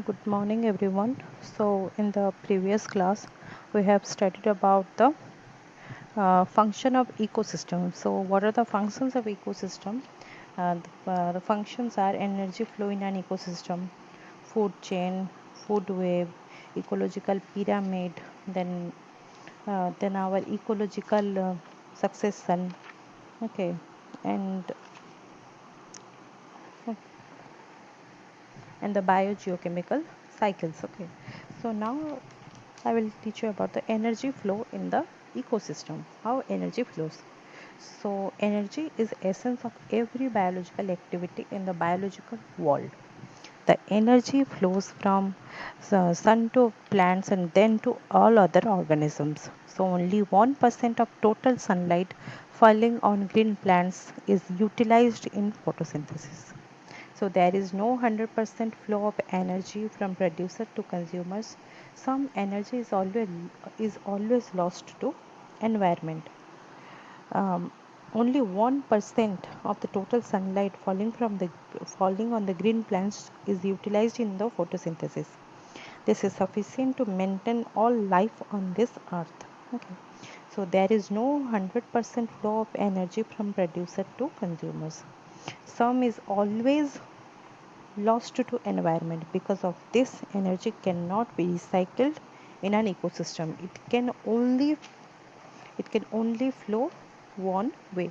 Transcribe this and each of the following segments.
Good morning, everyone. So, in the previous class, we have studied about the function of ecosystem. So, what are the functions of ecosystem? The functions are energy flow in an ecosystem, food chain, food web, ecological pyramid, then our ecological succession. Okay, and and the biogeochemical cycles. Okay, so now I will teach you about the energy flow in the ecosystem, how energy flows. So energy is essence of every biological activity in the biological world. The energy flows from the sun to plants and then to all other organisms. So only 1% of total sunlight falling on green plants is utilized in photosynthesis. So there is no 100% flow of energy from producer to consumers. Some energy is always lost to environment. Um, Only 1% of the total sunlight falling on the green plants is utilized in the photosynthesis. This is sufficient to maintain all life on this earth. Okay. So there is no 100% flow of energy from producer to consumers. Some is always lost to environment. Because of this, energy cannot be recycled in an ecosystem. It can only flow one way.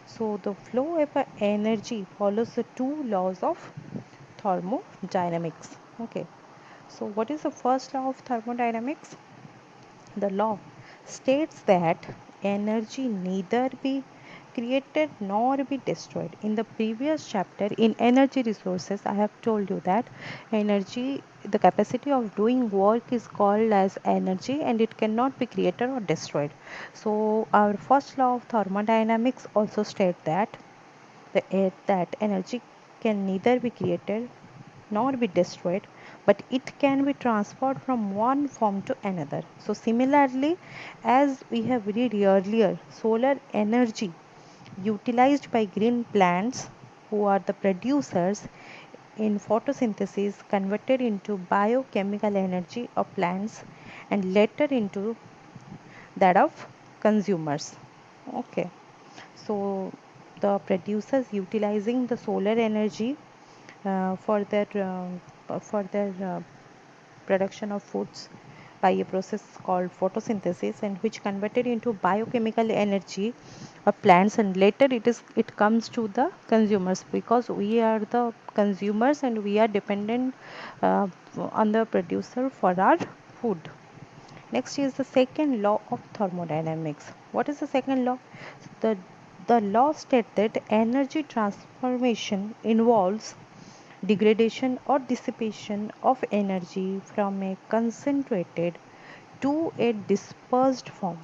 So the flow of energy follows the two laws of thermodynamics. Okay, so what is the first law of thermodynamics? The law states that energy neither be created nor be destroyed. In the previous chapter, in energy resources, I have told you that energy, the capacity of doing work is called as energy and it cannot be created or destroyed. So, our first law of thermodynamics also states that energy can neither be created nor be destroyed, but it can be transferred from one form to another. So, similarly, as we have read earlier, solar energy utilized by green plants, who are the producers in photosynthesis, converted into biochemical energy of plants and later into that of consumers. Okay, so the producers utilizing the solar energy for their production of foods by a process called photosynthesis, and which converted into biochemical energy of plants, and later it comes to the consumers, because we are the consumers and we are dependent uh, on the producer for our food. Next is the second law of thermodynamics. What is the second law? The, the law states that energy transformation involves degradation or dissipation of energy from a concentrated to a dispersed form.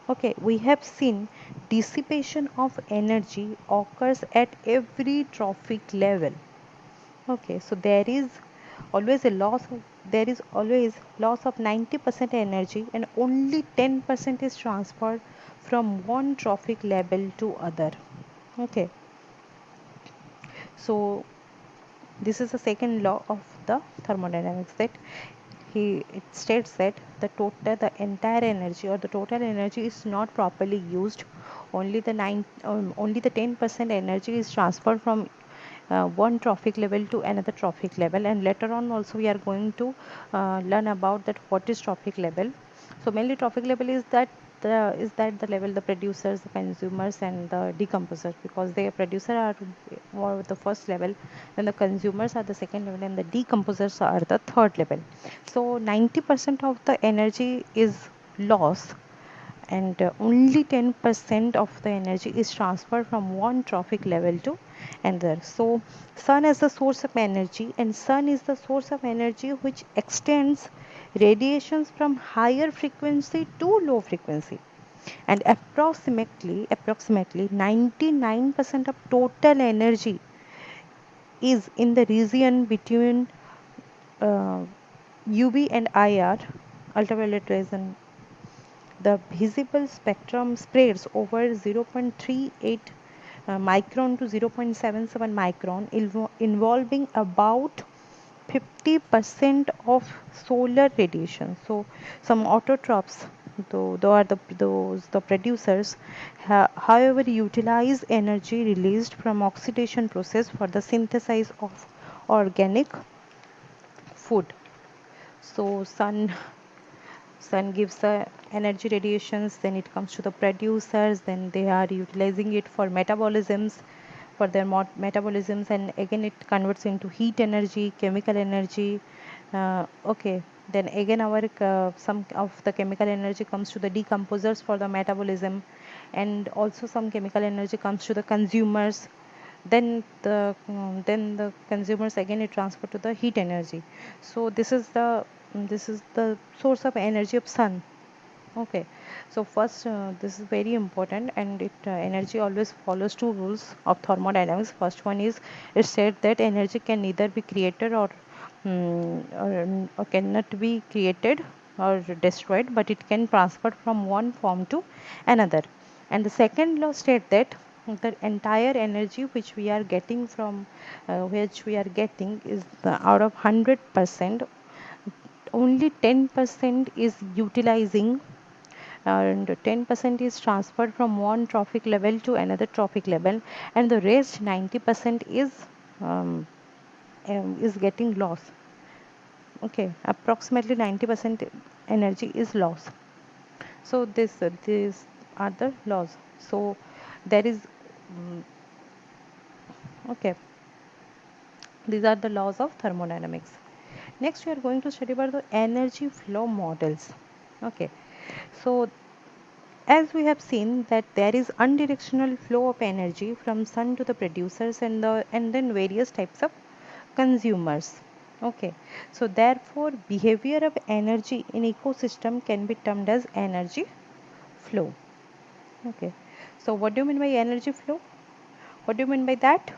Okay, we have seen dissipation of energy occurs at every trophic level. Okay, so there is always loss of 90% energy, and only 10% is transferred from one trophic level to other. Okay, so this is the second law of the thermodynamics, that he it states that the entire energy or the total energy is not properly used. Only the 10% energy is transferred from one trophic level to another trophic level, and later on also we are going to learn about that what is trophic level. So mainly trophic level is that the level the producers, the consumers, and the decomposers, because the producer are more the first level, then the consumers are the second level, and the decomposers are the third level. So 90% of the energy is lost, and only 10% of the energy is transferred from one trophic level to another. So sun is the source of energy, and sun is the source of energy which extends radiations from higher frequency to low frequency, and approximately 99% of total energy is in the region between uh, UV and IR, ultraviolet rays, and the visible spectrum spreads over 0.38 micron to 0.77 micron, involving about 50% of solar radiation. So some autotrophs, though are those the producers, however, utilize energy released from oxidation process for the synthesis of organic food. So sun gives the energy radiations, then it comes to the producers, then they are utilizing it for metabolisms, for their metabolisms, and again it converts into heat energy, chemical energy. Okay, then again our some of the chemical energy comes to the decomposers for the metabolism, and also some chemical energy comes to the consumers. Then the consumers again it transfer to the heat energy. So this is the source of energy of sun. Okay, so first this is very important, and it energy always follows two rules of thermodynamics. First one is it said that energy can neither be created or cannot be created or destroyed, but it can transfer from one form to another. And the second law states that the entire energy which we are getting from which we are getting is out of 100%, only 10% is utilizing, and 10% is transferred from one trophic level to another trophic level, and the rest 90% is getting lost. Okay, approximately 90% energy is lost. So these are the laws. So there is okay, these are the laws of thermodynamics. Next, we are going to study about the energy flow models. Okay, so as we have seen that there is unidirectional flow of energy from sun to the producers and then various types of consumers. Okay, so therefore behavior of energy in ecosystem can be termed as energy flow. Okay, so what do you mean by energy flow? What do you mean by that?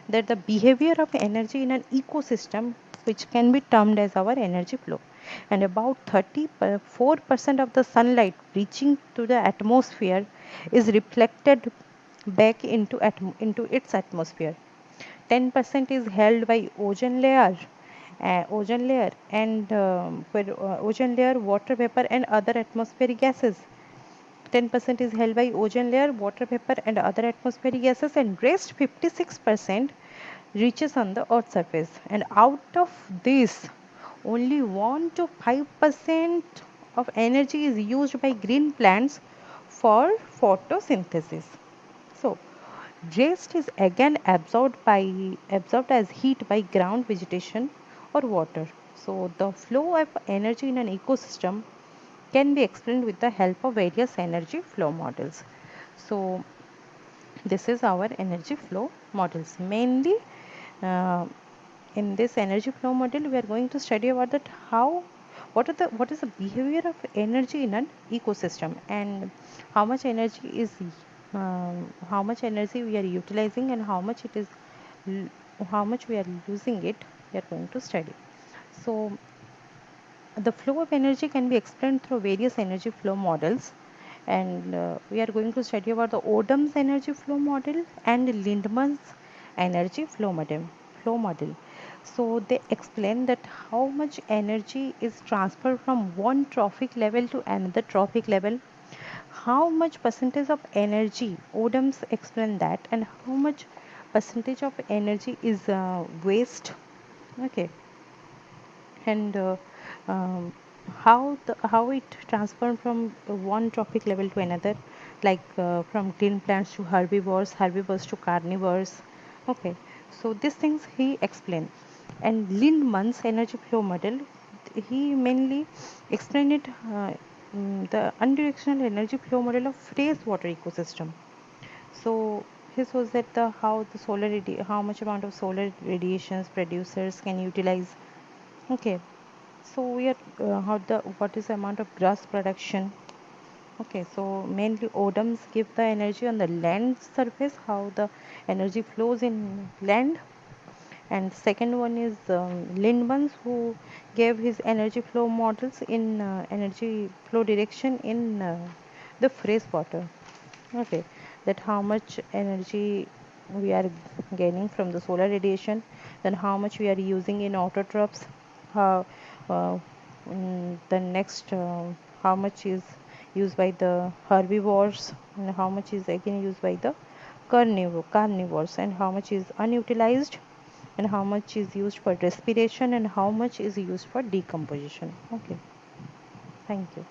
That the behavior of energy in an ecosystem which can be termed as our energy flow, and about 34% of the sunlight reaching to the atmosphere is reflected back into its atmosphere. 10% is held by ozone layer and ozone layer, water vapor and other atmospheric gases. 10% is held by ozone layer, water vapor and other atmospheric gases, and rest 56% reaches on the earth's surface. And out of this, only 1 to 5% of energy is used by green plants for photosynthesis. So rest is again absorbed as heat by ground vegetation or water. So the flow of energy in an ecosystem can be explained with the help of various energy flow models. So this is our energy flow models. Mainly uh, in this energy flow model, we are going to study about that what is the behavior of energy in an ecosystem, and how much energy is how much energy we are utilizing, and how much we are losing it. We are going to study. So the flow of energy can be explained through various energy flow models, and we are going to study about the Odum's energy flow model and Lindman's energy flow model. So they explain that how much energy is transferred from one trophic level to another trophic level, how much percentage of energy Odum's explain that, and how much percentage of energy is waste. Okay, and how it transformed from one trophic level to another, like from green plants to herbivores to carnivores. Okay, so these things he explained. And Lindman's energy flow model, he mainly explained it the unidirectional energy flow model of freshwater ecosystem. So his was that the how the how much amount of solar radiations producers can utilize. Okay, so we are how the what is the amount of grass production. Okay, so mainly Odoms give the energy on the land surface, how the energy flows in land. And second one is Lindmans, who gave his energy flow models in energy flow direction in the fresh water. Okay, that how much energy we are gaining from the solar radiation, then how much we are using in autotrophs, how uh, the next how much is used by the herbivores, and how much is again used by the carnivores, and how much is unutilized, and how much is used for respiration, and how much is used for decomposition. Okay, thank you.